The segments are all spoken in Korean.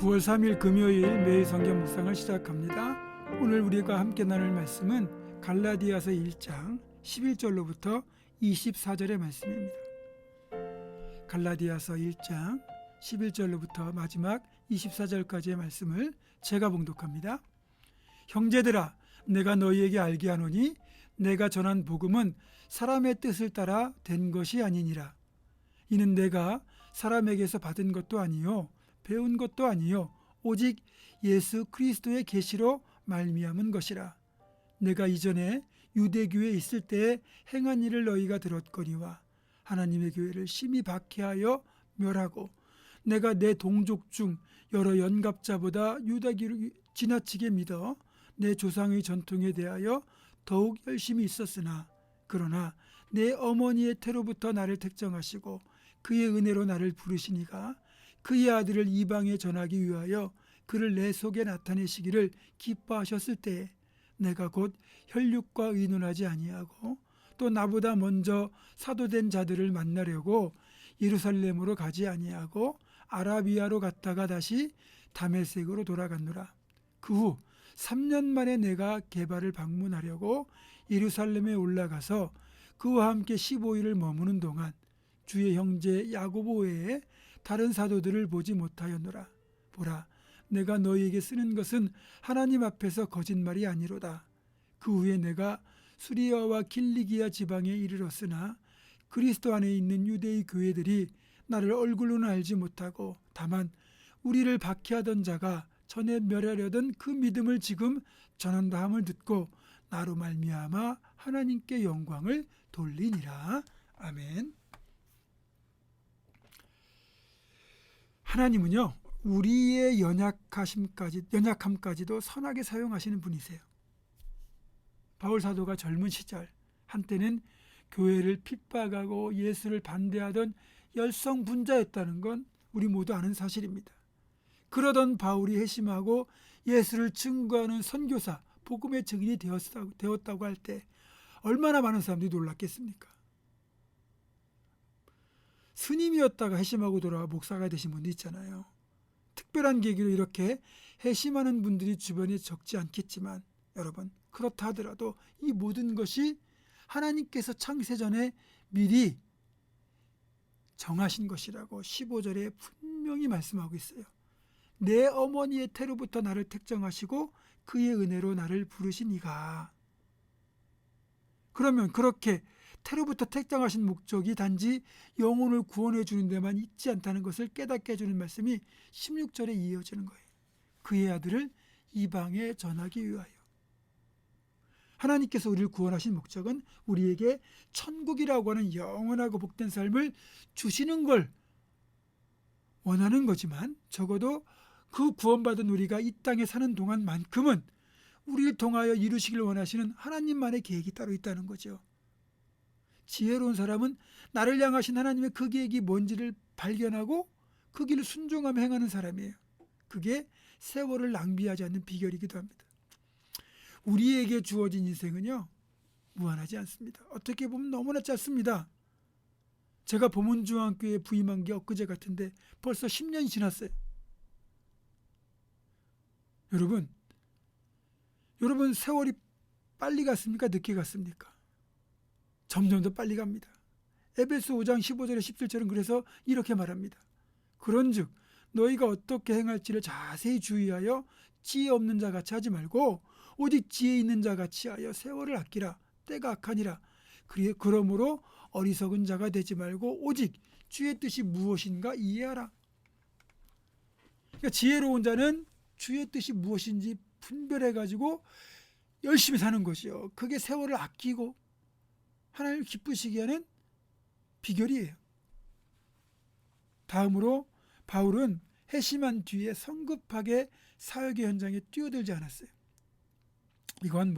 9월 3일 금요일 매일 성경 묵상을 시작합니다. 오늘 우리가 함께 나눌 말씀은 갈라디아서 1장 11절로부터 24절의 말씀입니다. 갈라디아서 1장 11절로부터 마지막 24절까지의 말씀을 제가 봉독합니다. 형제들아, 내가 너희에게 알게 하노니 내가 전한 복음은 사람의 뜻을 따라 된 것이 아니니라. 이는 내가 사람에게서 받은 것도 아니요 배운 것도 아니요 오직 예수 그리스도의 계시로 말미암은 것이라. 내가 이전에 유대교에 있을 때에 행한 일을 너희가 들었거니와 하나님의 교회를 심히 박해하여 멸하고 내가 내 동족 중 여러 연갑자보다 유다교를 지나치게 믿어 내 조상의 전통에 대하여 더욱 열심히 있었으나 그러나 내 어머니의 태로부터 나를 택정하시고 그의 은혜로 나를 부르시니가 그의 아들을 이방에 전하기 위하여 그를 내 속에 나타내시기를 기뻐하셨을 때에 내가 곧 혈육과 의논하지 아니하고 또 나보다 먼저 사도된 자들을 만나려고 예루살렘으로 가지 아니하고 아라비아로 갔다가 다시 다메섹으로 돌아갔노라. 그 후 3년 만에 내가 게바를 방문하려고 예루살렘에 올라가서 그와 함께 15일을 머무는 동안 주의 형제 야고보 외에 다른 사도들을 보지 못하였노라. 보라, 내가 너희에게 쓰는 것은 하나님 앞에서 거짓말이 아니로다. 그 후에 내가 수리아와 길리기아 지방에 이르렀으나 그리스도 안에 있는 유대의 교회들이 나를 얼굴로는 알지 못하고 다만 우리를 박해하던 자가 전에 멸하려던 그 믿음을 지금 전한다 함을 듣고 나로 말미암아 하나님께 영광을 돌리니라. 아멘. 하나님은요, 우리의 연약함까지도 선하게 사용하시는 분이세요. 바울 사도가 젊은 시절 한때는 교회를 핍박하고 예수를 반대하던 열성분자였다는 건 우리 모두 아는 사실입니다. 그러던 바울이 회심하고 예수를 증거하는 선교사, 복음의 증인이 되었다고 할 때 얼마나 많은 사람들이 놀랐겠습니까? 스님이었다가 회심하고 돌아와 목사가 되신 분도 있잖아요. 특별한 계기로 이렇게 회심하는 분들이 주변에 적지 않겠지만 여러분, 그렇다 하더라도 이 모든 것이 하나님께서 창세전에 미리 정하신 것이라고 15절에 분명히 말씀하고 있어요. 내 어머니의 태로부터 나를 택정하시고 그의 은혜로 나를 부르시니가. 그러면 그렇게 태로부터 택정하신 목적이 단지 영혼을 구원해 주는 데만 있지 않다는 것을 깨닫게 해주는 말씀이 16절에 이어지는 거예요. 그의 아들을 이방에 전하기 위하여. 하나님께서 우리를 구원하신 목적은 우리에게 천국이라고 하는 영원하고 복된 삶을 주시는 걸 원하는 거지만 적어도 그 구원받은 우리가 이 땅에 사는 동안만큼은 우리를 통하여 이루시길 원하시는 하나님만의 계획이 따로 있다는 거죠. 지혜로운 사람은 나를 향하신 하나님의 그 계획이 뭔지를 발견하고 그 길을 순종하며 행하는 사람이에요. 그게 세월을 낭비하지 않는 비결이기도 합니다. 우리에게 주어진 인생은요, 무한하지 않습니다. 어떻게 보면 너무나 짧습니다. 제가 보문중앙교회에 부임한 게 엊그제 같은데 벌써 10년이 지났어요. 여러분 세월이 빨리 갔습니까? 늦게 갔습니까? 점점 더 빨리 갑니다. 에베소 5장 15절에 17절은 그래서 이렇게 말합니다. 그런즉 너희가 어떻게 행할지를 자세히 주의하여 지혜 없는 자같이 하지 말고 오직 지혜 있는 자같이 하여 세월을 아끼라. 때가 악하니라. 그러므로 어리석은 자가 되지 말고 오직 주의 뜻이 무엇인가 이해하라. 그러니까 지혜로운 자는 주의 뜻이 무엇인지 분별해가지고 열심히 사는 것이요. 그게 세월을 아끼고 하나님을 기쁘시게 하는 비결이에요. 다음으로 바울은 회심한 뒤에 성급하게 사역의 현장에 뛰어들지 않았어요. 이건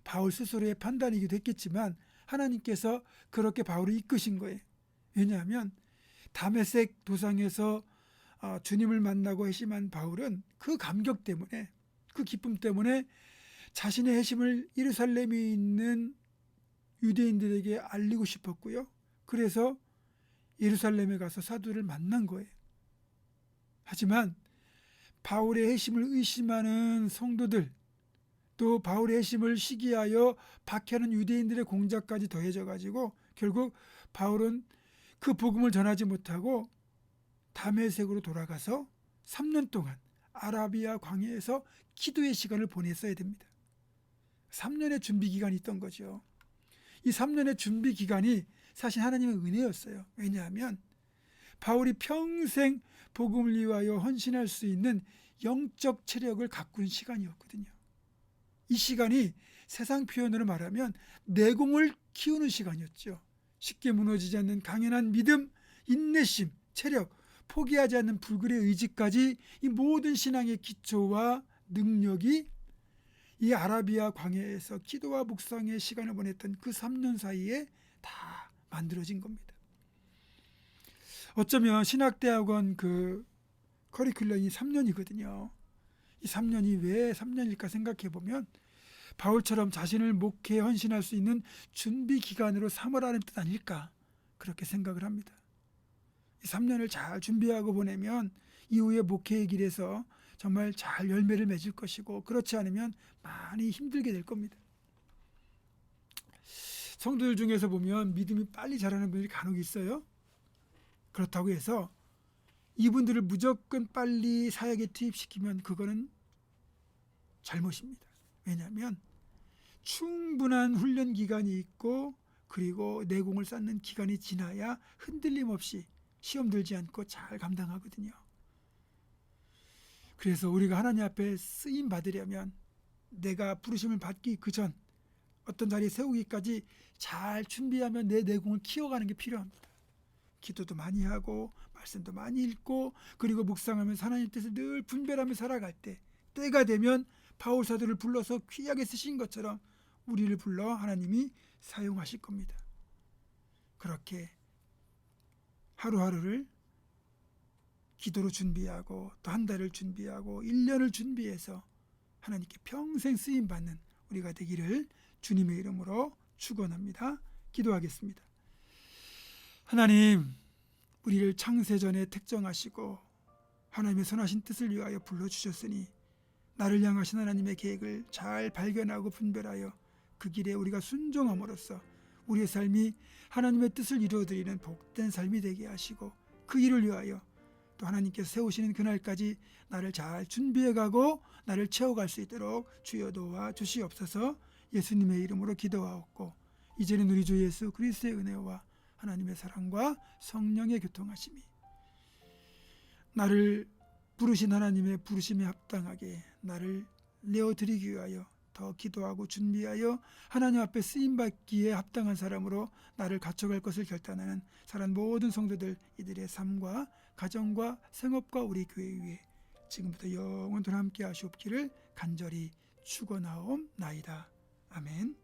바울 스스로의 판단이기도 했겠지만 하나님께서 그렇게 바울을 이끄신 거예요. 왜냐하면 다메섹 도상에서 주님을 만나고 회심한 바울은 그 감격 때문에, 그 기쁨 때문에 자신의 회심을 예루살렘에 있는 유대인들에게 알리고 싶었고요. 그래서 예루살렘에 가서 사도를 만난 거예요. 하지만 바울의 회심을 의심하는 성도들, 또 바울의 회심을 시기하여 박해하는 유대인들의 공작까지 더해져 가지고 결국 바울은 그 복음을 전하지 못하고 다메섹으로 돌아가서 3년 동안 아라비아 광야에서 기도의 시간을 보냈어야 됩니다. 3년의 준비 기간이 있던 거죠. 이 3년의 준비 기간이 사실 하나님의 은혜였어요. 왜냐하면 바울이 평생 복음을 위하여 헌신할 수 있는 영적 체력을 가꾼 시간이었거든요. 이 시간이 세상 표현으로 말하면 내공을 키우는 시간이었죠. 쉽게 무너지지 않는 강연한 믿음, 인내심, 체력, 포기하지 않는 불굴의 의지까지 이 모든 신앙의 기초와 능력이 이 아라비아 광야에서 기도와 묵상의 시간을 보냈던 그 3년 사이에 다 만들어진 겁니다. 어쩌면 신학대학원 그 커리큘럼이 3년이거든요. 이 3년이 왜 3년일까 생각해 보면 바울처럼 자신을 목회에 헌신할 수 있는 준비 기간으로 삼으라는 뜻 아닐까 그렇게 생각을 합니다. 이 3년을 잘 준비하고 보내면 이후에 목회의 길에서 정말 잘 열매를 맺을 것이고 그렇지 않으면 많이 힘들게 될 겁니다. 성도들 중에서 보면 믿음이 빨리 자라는 분들이 간혹 있어요. 그렇다고 해서 이분들을 무조건 빨리 사역에 투입시키면 그거는 잘못입니다. 왜냐하면 충분한 훈련 기간이 있고 그리고 내공을 쌓는 기간이 지나야 흔들림 없이 시험 들지 않고 잘 감당하거든요. 그래서 우리가 하나님 앞에 쓰임 받으려면 내가 부르심을 받기 그전 어떤 자리에 세우기까지 잘 준비하면 내 내공을 키워가는 게 필요합니다. 기도도 많이 하고 말씀도 많이 읽고 그리고 묵상하면서 하나님 뜻을 늘 분별하며 살아갈 때 때가 되면 바울 사도를 불러서 귀하게 쓰신 것처럼 우리를 불러 하나님이 사용하실 겁니다. 그렇게 하루하루를 기도로 준비하고 또 한 달을 준비하고 1년을 준비해서 하나님께 평생 쓰임받는 우리가 되기를 주님의 이름으로 축원합니다. 기도하겠습니다. 하나님, 우리를 창세전에 택정하시고 하나님의 선하신 뜻을 위하여 불러주셨으니 나를 향하신 하나님의 계획을 잘 발견하고 분별하여 그 길에 우리가 순종함으로써 우리의 삶이 하나님의 뜻을 이루어드리는 복된 삶이 되게 하시고 그 일을 위하여 또 하나님께서 세우시는 그날까지 나를 잘 준비해가고 나를 채워갈 수 있도록 주여 도와주시옵소서. 예수님의 이름으로 기도하옵고 이제는 우리 주 예수 그리스도의 은혜와 하나님의 사랑과 성령의 교통하심이 나를 부르신 하나님의 부르심에 합당하게 나를 내어드리기 위하여 더 기도하고 준비하여 하나님 앞에 쓰임받기에 합당한 사람으로 나를 갖춰갈 것을 결단하는 사랑 모든 성도들 이들의 삶과 가정과 생업과 우리 교회 위에 지금부터 영원토록 함께 하시옵기를 간절히 축원하옵나이다. 아멘.